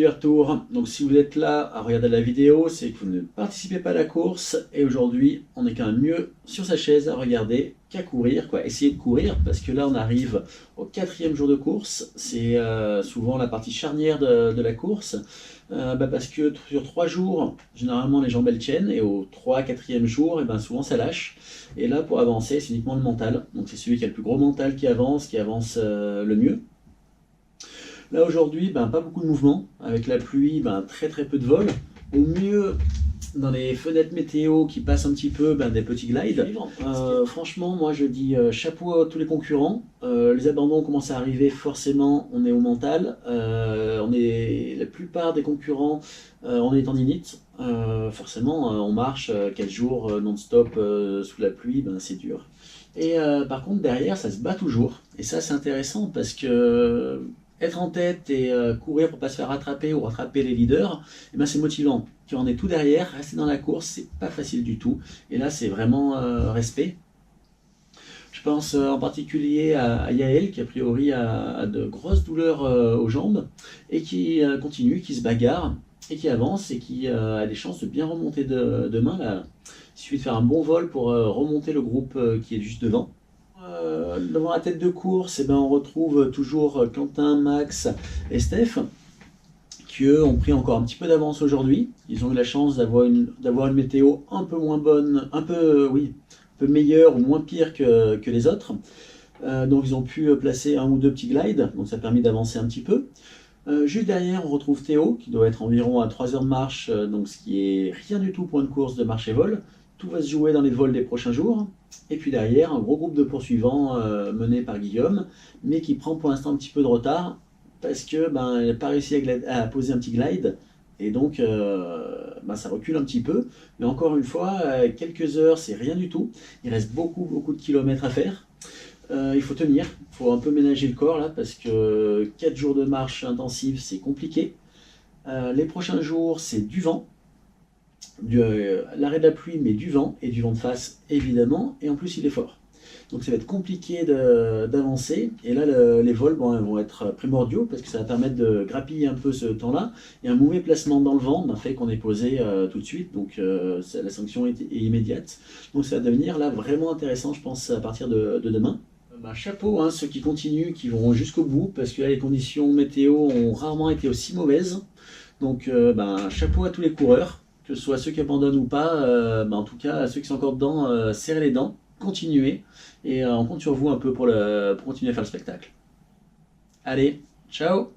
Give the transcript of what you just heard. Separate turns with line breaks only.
Retour. Donc si vous êtes là à regarder la vidéo, c'est que vous ne participez pas à la course et aujourd'hui on est quand même mieux sur sa chaise à regarder qu'à courir, quoi. Essayer de courir parce que là on arrive au 4e jour de course, c'est souvent la partie charnière de la course, parce que sur 3 jours généralement les jambes elles tiennent et au 3-4e jour et ben, souvent ça lâche et là pour avancer c'est uniquement le mental, donc c'est celui qui a le plus gros mental qui avance le mieux. Là aujourd'hui, pas beaucoup de mouvement, avec la pluie, très très peu de vol. Au mieux, dans les fenêtres météo qui passent un petit peu, des petits glides. Franchement, moi je dis chapeau à tous les concurrents. Les abandons commencent à arriver, forcément, on est au mental. La plupart des concurrents, on est tendinite. Forcément, on marche 4 jours non-stop sous la pluie, c'est dur. Et par contre, derrière, ça se bat toujours. Et ça, c'est intéressant parce que être en tête et courir pour pas se faire rattraper ou rattraper les leaders, c'est motivant. Quand on est tout derrière, rester dans la course, c'est pas facile du tout. Et là, c'est vraiment respect. Je pense en particulier à Yael, qui a priori a de grosses douleurs aux jambes, et qui continue, qui se bagarre, et qui avance, et qui a des chances de bien remonter demain. Là. Il suffit de faire un bon vol pour remonter le groupe qui est juste devant. Devant la tête de course, on retrouve toujours Quentin, Max et Steph, qui eux ont pris encore un petit peu d'avance aujourd'hui. Ils ont eu la chance d'avoir une météo un peu moins bonne, un peu meilleure ou moins pire que les autres. Donc ils ont pu placer un ou deux petits glides, donc ça a permis d'avancer un petit peu. Juste derrière, on retrouve Théo, qui doit être environ à 3 heures de marche, donc ce qui est rien du tout pour une course de marche et vol. Tout va se jouer dans les vols des prochains jours. Et puis derrière, un gros groupe de poursuivants mené par Guillaume, mais qui prend pour l'instant un petit peu de retard, parce que il n'a pas réussi à poser un petit glide, et donc ça recule un petit peu. Mais encore une fois, quelques heures, c'est rien du tout. Il reste beaucoup de kilomètres à faire. Il faut tenir, il faut un peu ménager le corps là, parce que 4 jours de marche intensive, c'est compliqué. Les prochains jours, c'est du vent, l'arrêt de la pluie, mais du vent, et du vent de face évidemment, et en plus il est fort. Donc ça va être compliqué d'avancer, et là les vols vont être primordiaux, parce que ça va permettre de grappiller un peu ce temps-là, et un mauvais placement dans le vent fait qu'on est posé tout de suite, donc la sanction est immédiate. Donc ça va devenir là vraiment intéressant, je pense, à partir de demain. Chapeau, ceux qui continuent, qui vont jusqu'au bout, parce que là, les conditions météo ont rarement été aussi mauvaises. Donc chapeau à tous les coureurs, que ce soit ceux qui abandonnent ou pas, en tout cas, ceux qui sont encore dedans, serrez les dents, continuez, et on compte sur vous un peu pour continuer à faire le spectacle. Allez, ciao!